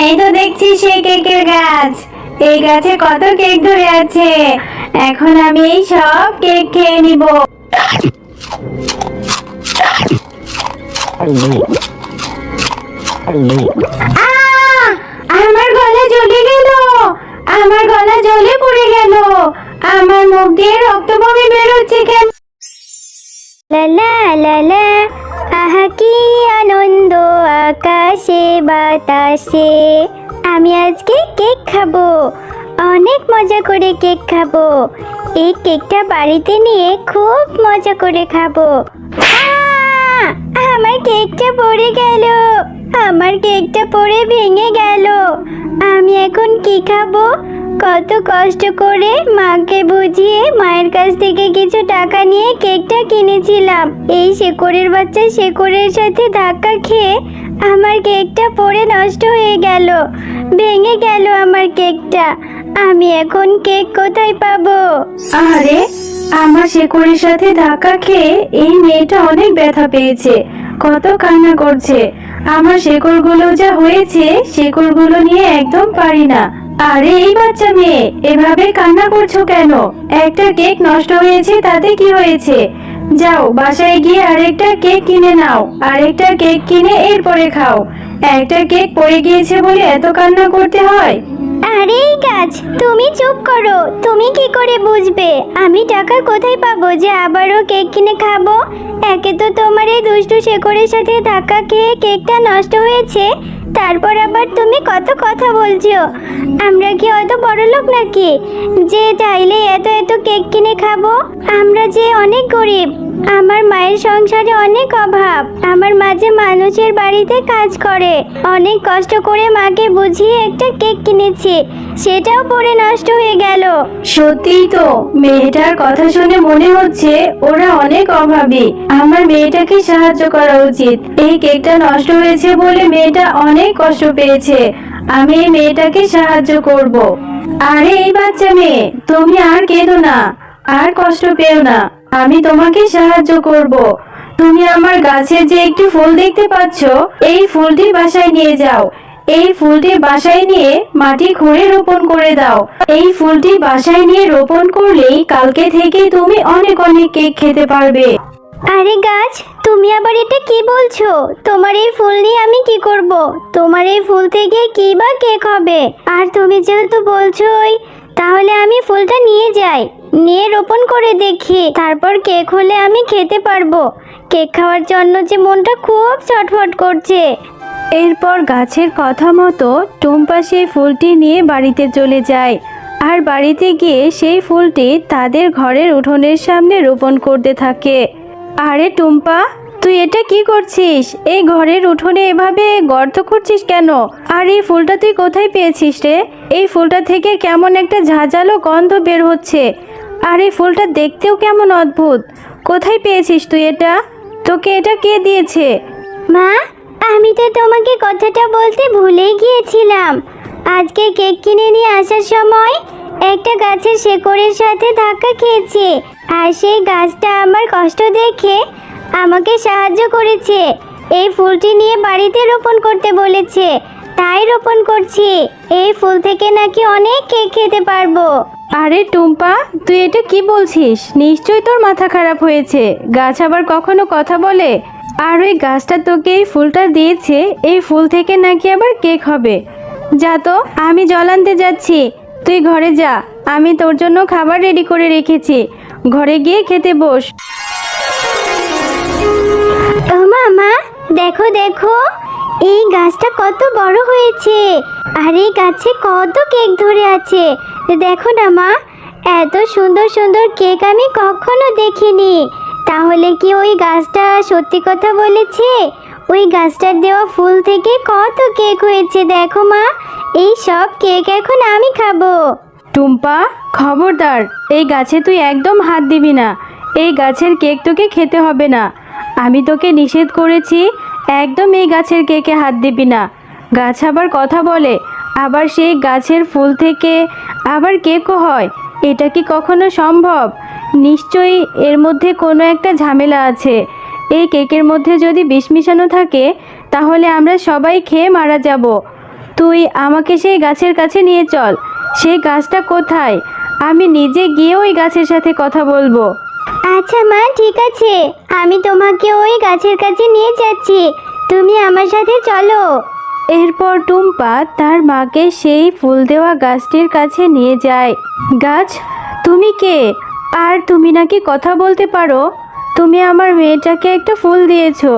এই তো দেখছি সেই কেকের গাছ। এই গাছে কত কেক ধরে আছে। এখন আমি এই সব কেক খেয়ে নিব। আহ! আমার গলা জ্বলে গেল। আমার গলা জ্বলে পুড়ে গেল। আমার মুখ দিয়ে রক্ত বমি বেরোচ্ছে কেন? লা লা লা লা, আহা কি আনন্দ আকাশে বাতাসে। আমি আজকে কেক খাবো, অনেক মজা করে কেক খাবো। এই কেকটা বাড়িতে নিয়ে খুব মজা করে খাবো। আহ! আমার কেকটা পড়ে গেল। আমার কেকটা পড়ে ভেঙে গেল। আমি এখন কি খাবো? কত কষ্ট করে মাকে বুঝিয়ে মায়ের কাছ থেকে কিছু টাকা নিয়ে কেকটা কিনেছিলাম। এই শেকড়ের বাচ্চা শেকড়ের সাথে ধাক্কা খেয়ে আমার কেকটা পড়ে নষ্ট হয়ে গেল, ভেঙে গেল আমার কেকটা। আমি এখন কেক কোথায় পাবো? আরে, আমার শেকড়ের সাথে ধাক্কা খেয়ে এই মেয়েটা অনেক ব্যথা পেয়েছে, কত কান্না করছে। আমার শেকড়গুলো যা হয়েছে, শেকড়গুলো নিয়ে একদম পারি না। আরে এই বাচ্চা মেয়ে, এভাবে কান্না করছো কেন? একটা কেক নষ্ট হয়েছে, তাতে কি হয়েছে? যাও বাসায় গিয়ে আরেকটা কেক কিনে নাও। আরেকটা কেক কিনে এরপরে খাও। একটা কেক পড়ে গিয়েছে বলে এত কান্না করতে হয়? আরে এই গাছ, তুমি চুপ করো। তুমি কি করে বুঝবে আমি টাকা কোথায় পাবো যে আবারও কেক কিনে খাবো? একে তো তোমার এই দুষ্টু শেকড়ের সাথে ধাক্কা খেয়ে কেকটা নষ্ট হয়েছে, তারপর আবার তুমি কত কথা বলছো। আমরা কি অত বড় লোক নাকি যে চাইলে এত এত কেক কিনে খাবো? আমরা যে অনেক গরিব। আমার মায়ের সংসারে অনেক অভাব। আমার মাঝে মানুষের বাড়িতে কাজ করে, অনেক কষ্ট করে মাকে বুঝিয়ে একটা কেক কিনেছি, সেটাও পড়ে নষ্ট হয়ে গেল। সত্যিই তো, মেয়েটার কথা শুনে মনে হচ্ছে ওরা অনেক অভাবী। আমার মেয়েটাকে সাহায্য করা উচিত। এই কেকটা নষ্ট হয়েছে বলে মেয়েটা অনেক কষ্ট পেয়েছে। আমি এই মেয়েটাকে সাহায্য করব। আরে এই বাচ্চা মেয়ে, তুমি আর কেঁদো না, আর কষ্ট পেও না। আমি তোমাকে সাহায্য করব। তুমি আমার গাছে যে একটি ফুল দেখতে পাচ্ছ, এই ফুলটি বাসায় নিয়ে যাও। এই ফুলটি বাসায় নিয়ে মাটি খুঁড়ে রোপণ করে দাও। এই ফুলটি বাসায় নিয়ে রোপণ করলেই কালকে থেকে তুমি অনেক অনেক কেক খেতে পারবে। আরে গাছ, তুমি আবার এটা কি বলছো? তোমার এই ফুল নিয়ে আমি কি করব? তোমার এই ফুল থেকে কি বা কেক হবে? আর তুমি যেহেতু বলছোই, তাহলে আমি ফুলটা নিয়ে যাই, নিয়ে রোপণ করে দেখি, তারপর কেক হলে আমি খেতে পারবো। কেক খাওয়ার জন্য যে মনটা খুব ছটফট করছে। এরপর গাছের কথা মতো টুম্পা সেই ফুলটি নিয়ে বাড়িতে চলে যায়। আর বাড়িতে গিয়ে সেই ফুলটি তাদের ঘরের উঠোনের সামনে রোপণ করতে থাকে। আরে টুম্পা, তুই এটা কি করছিস? এই ঘরের উঠোনে এভাবে গর্ত করছিস কেন? আর এই ফুলটা তুই কোথায় পেয়েছিস রে? এই ফুলটা থেকে কেমন একটা ঝাঁঝালো গন্ধ বের হচ্ছে। আর এই ফুলটা দেখতেও কেমন অদ্ভুত। কোথায় পেয়েছিস তুই এটা? তোকে এটা কে দিয়েছে? মা, আমি তো তোমাকে কথাটা বলতে ভুলেই গিয়েছিলাম। আজকে কেক কিনে নিয়ে আসার সময় একটা গাছের শেকড়ের সাথে ধাক্কা খেয়েছে, আর সেই গাছটা আমার কষ্ট দেখে আমাকে সাহায্য করেছে। এই ফুলটি নিয়ে বাড়িতে রোপণ করতে বলেছে, তাই রোপণ করছি। এই ফুল থেকে নাকি অনেক কেক খেতে পারবো। আরে টুম্পা, তুই এটা কি বলছিস? নিশ্চয়ই তোর মাথা খারাপ হয়েছে। গাছ আবার কখনো কথা বলে? আর ওই গাছটা তোকে এই ফুলটা দিয়েছে, এই ফুল থেকে নাকি আবার কেক হবে। যা তো, আমি জল আনতে যাচ্ছি, তুই ঘরে যা। আমি তোর জন্য খাবার রেডি করে রেখেছি, ঘরে গিয়ে খেতে বস। ও মামা, দেখো দেখো, এই গাছটা কত বড় হয়েছে, আর এই গাছে কত কেক ধরে আছে। দেখো না মা, এত সুন্দর সুন্দর কেক আমি কখনো দেখিনি। তাহলে কি ওই গাছটা সত্যি কথা বলেছে? ওই গাছটার দেওয়া ফুল থেকে কত কেক হয়েছে দেখো মা। এই সব কেক এখন আমি খাবো। টুম্পা, খবরদার, এই গাছে তুই একদম হাত দিবি না। এই গাছের কেক তোকে খেতে হবে না। আমি তোকে নিষেধ করেছি, একদম এই গাছের কেকে হাত দিবি না। গাছ আবার কথা বলে, আবার সেই গাছের ফুল থেকে আবার কেকও হয়। এটা কি কখনো সম্ভব? নিশ্চয়ই এর মধ্যে কোনো একটা ঝামেলা আছে। এই কেকের মধ্যে যদি বিষ মিশানো থাকে, তাহলে আমরা সবাই খেয়ে মারা যাব। তুই আমাকে সেই গাছের কাছে নিয়ে চল। সেই গাছটা কোথায়? আমি নিজে গিয়ে ওই গাছের সাথে কথা বলবো। আচ্ছা মা, ঠিক আছে, আমি তোমাকে ওই গাছের কাছে নিয়ে যাচ্ছি, তুমি আমার সাথে চলো। এরপর টুম্পা তার মাকে সেই ফুল দেওয়া গাছটির কাছে নিয়ে যায়। গাছ, তুমি কে? আর তুমি নাকি কথা বলতে পারো? তুমি আমার মেয়েটাকে একটা ফুল দিয়েছো।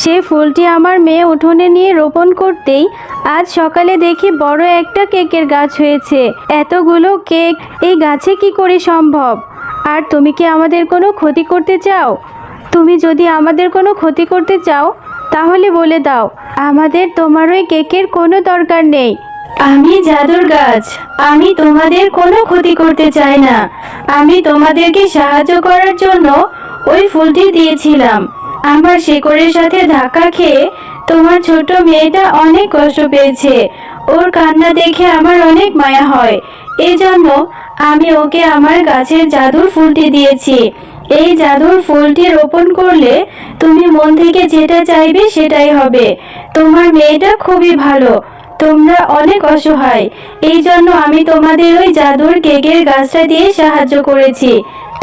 সেই ফুলটি আমার মেয়ে উঠোনে নিয়ে রোপণ করতেই আজ সকালে দেখি বড় একটা কেকের গাছ হয়েছে। এতগুলো কেক এই গাছে কি করে সম্ভব? আর তুমি কি আমাদের কোনো ক্ষতি করতে চাও? তুমি যদি আমাদের কোনো ক্ষতি করতে চাও তাহলে বলে দাও, আমাদের তোমার ওই কেকের কোনো দরকার নেই। আমি জাদুর গাছ, আমি তোমাদের কোনো ক্ষতি করতে চাই না। আমি তোমাদেরকে সাহায্য করার জন্য ওই ফুলটি দিয়েছিলাম। আমার শেকড়ের সাথে ধাক্কা খেয়ে তোমার ছোট মেয়েটা অনেক কষ্ট পেয়েছে। ওর কান্না দেখে আমার অনেক মায়া হয়। এজন্য আমি ওকে আমার গাছের জাদুর ফুলটি দিয়েছি। এই জাদুর ফুলটি রোপণ করলে তুমি মন থেকে যেটা চাইবে সেটাই হবে। তোমার মেয়েটা খুবই ভালো, তোমরা অনেক অসহায়, এই জন্য আমি তোমাদের ওই জাদুর কেকের গাছটা দিয়ে সাহায্য করেছি।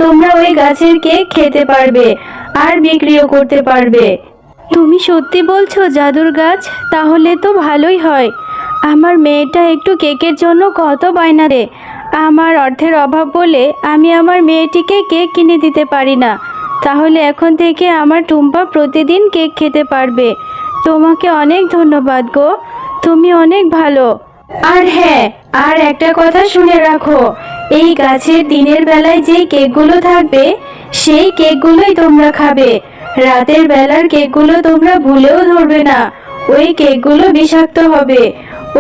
তোমরা ওই গাছের কেক খেতে পারবে আর বিক্রিও করতে পারবে। তুমি সত্যি বলছো জাদুর গাছ? তাহলে তো ভালোই হয়। আমার মেয়েটা একটু কেকের জন্য কত বায়না রে। আমার অর্থের অভাব বলে আমি আমার মেয়েটিকে কেক কিনে দিতে পারি না। তাহলে এখন থেকে আমার টুম্পা প্রতিদিন কেক খেতে পারবে। তোমাকে অনেক ধন্যবাদ গো, তুমি অনেক ভালো। আর হ্যাঁ, আর একটা কথা শুনে রাখো, এই গাছের দিনের বেলায় যে কেকগুলো থাকবে সেই কেকগুলোই তোমরা খাবে। রাতের বেলার কেকগুলো তোমরা ভুলেও ধরবে না। ওই কেকগুলো বিষাক্ত হবে,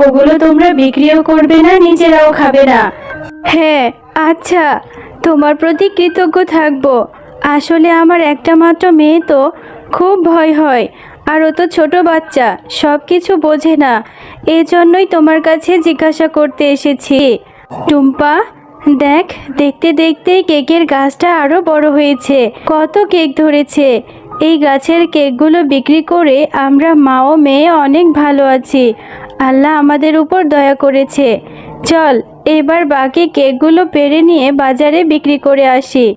ওগুলো তোমরা বিক্রিও করবে না, নিজেরাও খাবে না। হ্যাঁ আচ্ছা, তোমার প্রতি কৃতজ্ঞ থাকবো। আসলে আমার একটা মাত্র মেয়ে তো, খুব ভয় হয়। আর ও তো ছোট বাচ্চা, সব কিছু বোঝে না। এই জন্যই তোমার কাছে জিজ্ঞাসা করতে এসেছি। টুম্পা দেখ, দেখতে দেখতে কেকের গাছটা আরো বড় হয়েছে, কত কেক ধরেছে। এই গাছের কেকগুলো বিক্রি করে আমরা মা ও মেয়ে অনেক ভালো আছি। আল্লাহ আমাদের উপর দয়া করেছে। চল এবার বাকি কেকগুলো পেড়ে নিয়ে বাজারে বিক্রি করে আসি।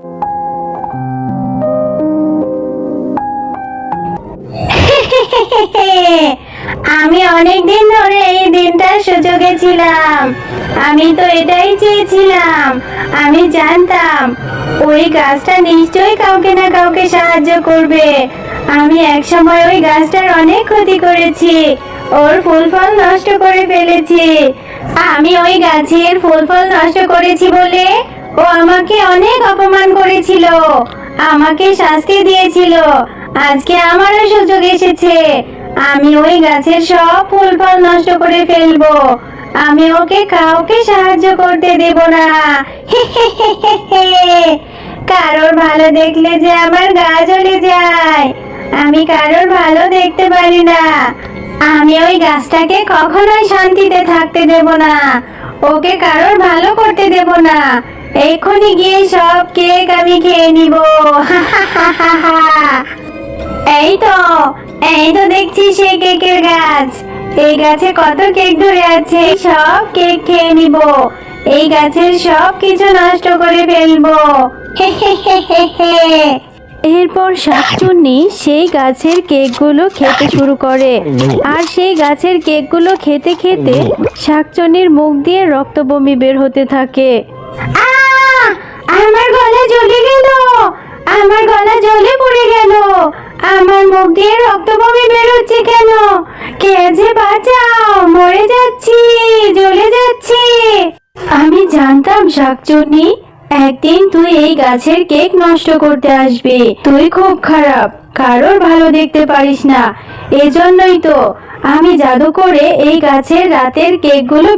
আমি অনেক দিন ধরে এই দিনটার সুযোগে ছিলাম। আমি তো এটাই চেয়েছিলাম। আমি জানতাম ওই গাছটা নিশ্চয়ই কাউকে না কাউকে সাহায্য করবে। আমি একসময় ওই গাছটার অনেক ক্ষতি করেছি, ওর ফুল ফল নষ্ট করে ফেলেছি। আমি ওই গাছের ফুল ফল নষ্ট করেছি বলে ও আমাকে অনেক অপমান করেছিল, আমাকে শাস্তি দিয়েছিল। আজকে আমারও সুযোগ এসেছে, আমি ওই গাছের সব ফুল ফল নষ্ট করে ফেলবো। আমি ওকে কাউকে সাহায্য করতে দেব না। কারোর ভালো দেখলে যে আমার গা জ্বলে যায়। আমি কারোর ভালো দেখতে পারি না। আমি ওই গাছটাকে কখনোই শান্তিতে থাকতে দেব না। ওকে কারোর ভালো করতে দেব না। এক্ষুনি গিয়ে সব কেক আমি খেয়ে নিব। এই তো দেখছি সেই কেকের গাছ। এই গাছে কত কেক ধরে আছে, সব কেক খেয়ে নিব। এই গাছের সব কিছু নষ্ট করে ফেলবো। এরপর শাকচুন্নি সেই গাছের কেকগুলো খেতে শুরু করে। আর সেই গাছের কেকগুলো খেতে খেতে শাকচুন্নির মুখ দিয়ে রক্ত বমি বের হতে থাকে। আহ! আমার গলা জ্বলে গেল, আমার গলা জ্বলে পড়ে গেল। আমার মুখ দিয়ে রক্ত বমি বের হচ্ছে কেন? কে যে বাঁচাও, মরে যাচ্ছি, জ্বলে যাচ্ছি। আমি জানতাম শাকচুন্নি, একদিন তুই এই গাছের কেক নষ্ট করতে আসবি। তুই খুব খারাপ, কারোর ভালো দেখতে পারিস না। এজন্যই তো আমি জাদু করে এই গাছের রাতের কেকগুলো